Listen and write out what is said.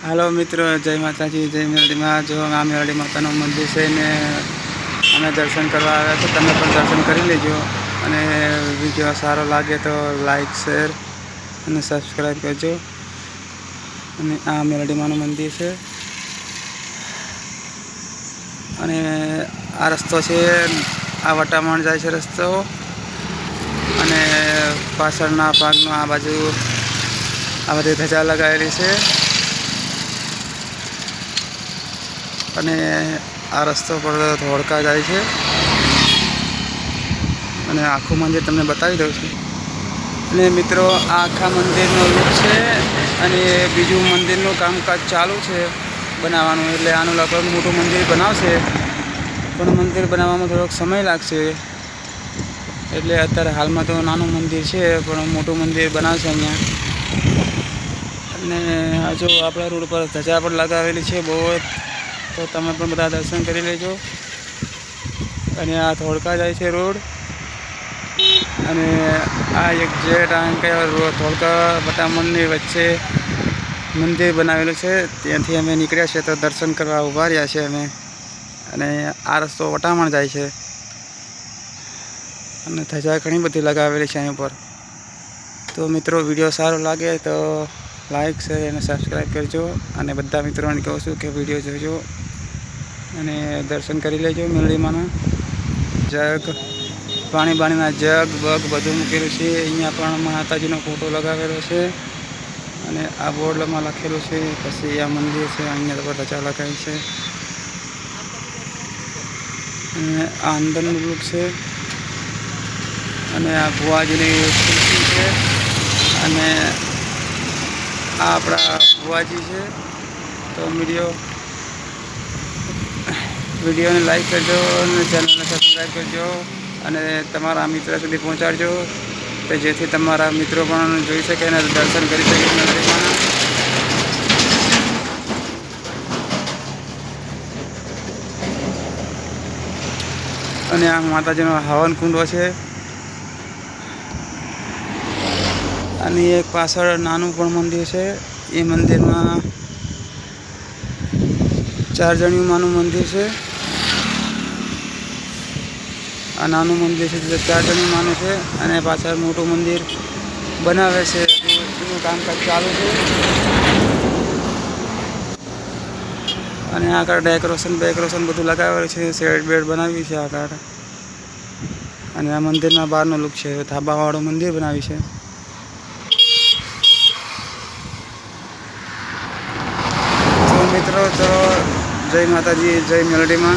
Hello मित्रों, जय माता जी, जय मेलडी में। जो आ मेलडी माता मंदिर से ने अमे दर्शन करवा आव्या तो तमे पण दर्शन करी लेजो। अने वीडियो सारो लागे तो लाइक शेर अने सब्सक्राइब करजो। अने आ मेलडी मानु मंदिर है अने आ रस्तो छे आ वटामण जाय छे रस्तो। अने पाछळना भागनो आ बाजू आ बधी धजा लगावेली छे। अने आ रस्तो पर धोळका जाय छे अने आखुं मंदिर तमने बतावी दઉં છું। अने मित्रों आ आखा मंदिरनो लुक छे अने बीजुं मंदिरनुं कामकाज चालू छे बनाववानुं। एटले आनुं लगभग मोटुं मंदिर बनावशे पण मंदिर बनाववामां थोड़ोक समय लागशे। एटले अत्यारे हालमां तो नानुं मंदिर छे पण मोटुं मंदिर बनावशे अहींया। अने आ जो आपणा रोड पर धजा पण लगावेली छे बहुत, तो तमे पण बधा दर्शन करी लेजो। अने आ धोळका जाय छे रोड अने आ एक्जेक्ट धोळका वटामणनी वच्चे मंदिर बनावेलुं छे। त्यांथी अमे નીકળ્યા छे तो दर्शन करवा ऊभा रह्या छे अमे। अने आ रस्तो वटामण जाय छे अने धजा घणी बधी लगावेली छे अहीं पर। तो मित्रों वीडियो सारो लागे तो लाइक शेर अने सब्सक्राइब करजो। अने बधा मित्रोने कहूं छुं के वीडियो जोजो अने दर्शन करी लेजो। मेलडी माना जग पाणी बाणीना जग बग बधुं मूकेलुं छे। अहींया पण माताजीनो फोटो लगावेलो छे अने आ बोर्डमां लखेलुं छे। पछी आ मंदिर छे, अहींया पर धजा लगावी छे अने आ अंदरनुं लुक छे। अने आ बुवाजीनी खुरशी छे अने आ आपणा बुवाजी छे। तो वीडियो ने लाइक करजो अने चेनल ने सब्सक्राइब करजो अने तमारा मित्र सुधी पहोंचाडजो तो जेथी तमारा मित्रों पण जोई शके अने दर्शन करी शके मेलडीमाना। अने आ माताजीनो हवन कुंडो छे अने एक पाछळ नानुं पण मंदिर छे। ए मंदिरमां 4 जणियुं मानुं मंदिर छे। आ नानुं मंदिर छे ते 4 जणियुं मानुं छे अने पाछळ मोटुं मंदिर बनावे छे। एनुं कामकाज चालू छे अने आगळ डेकोरेशन बधुं लगावेलुं छे। शेड बेड बनावी छे आगळ अने आ मंदिરના બહારનો લુક છે। ધાબાવાળું મંદિર બનાવ્યું છે। તો મિત્રો, તો જય માતાજી, જય મેલડીમાં।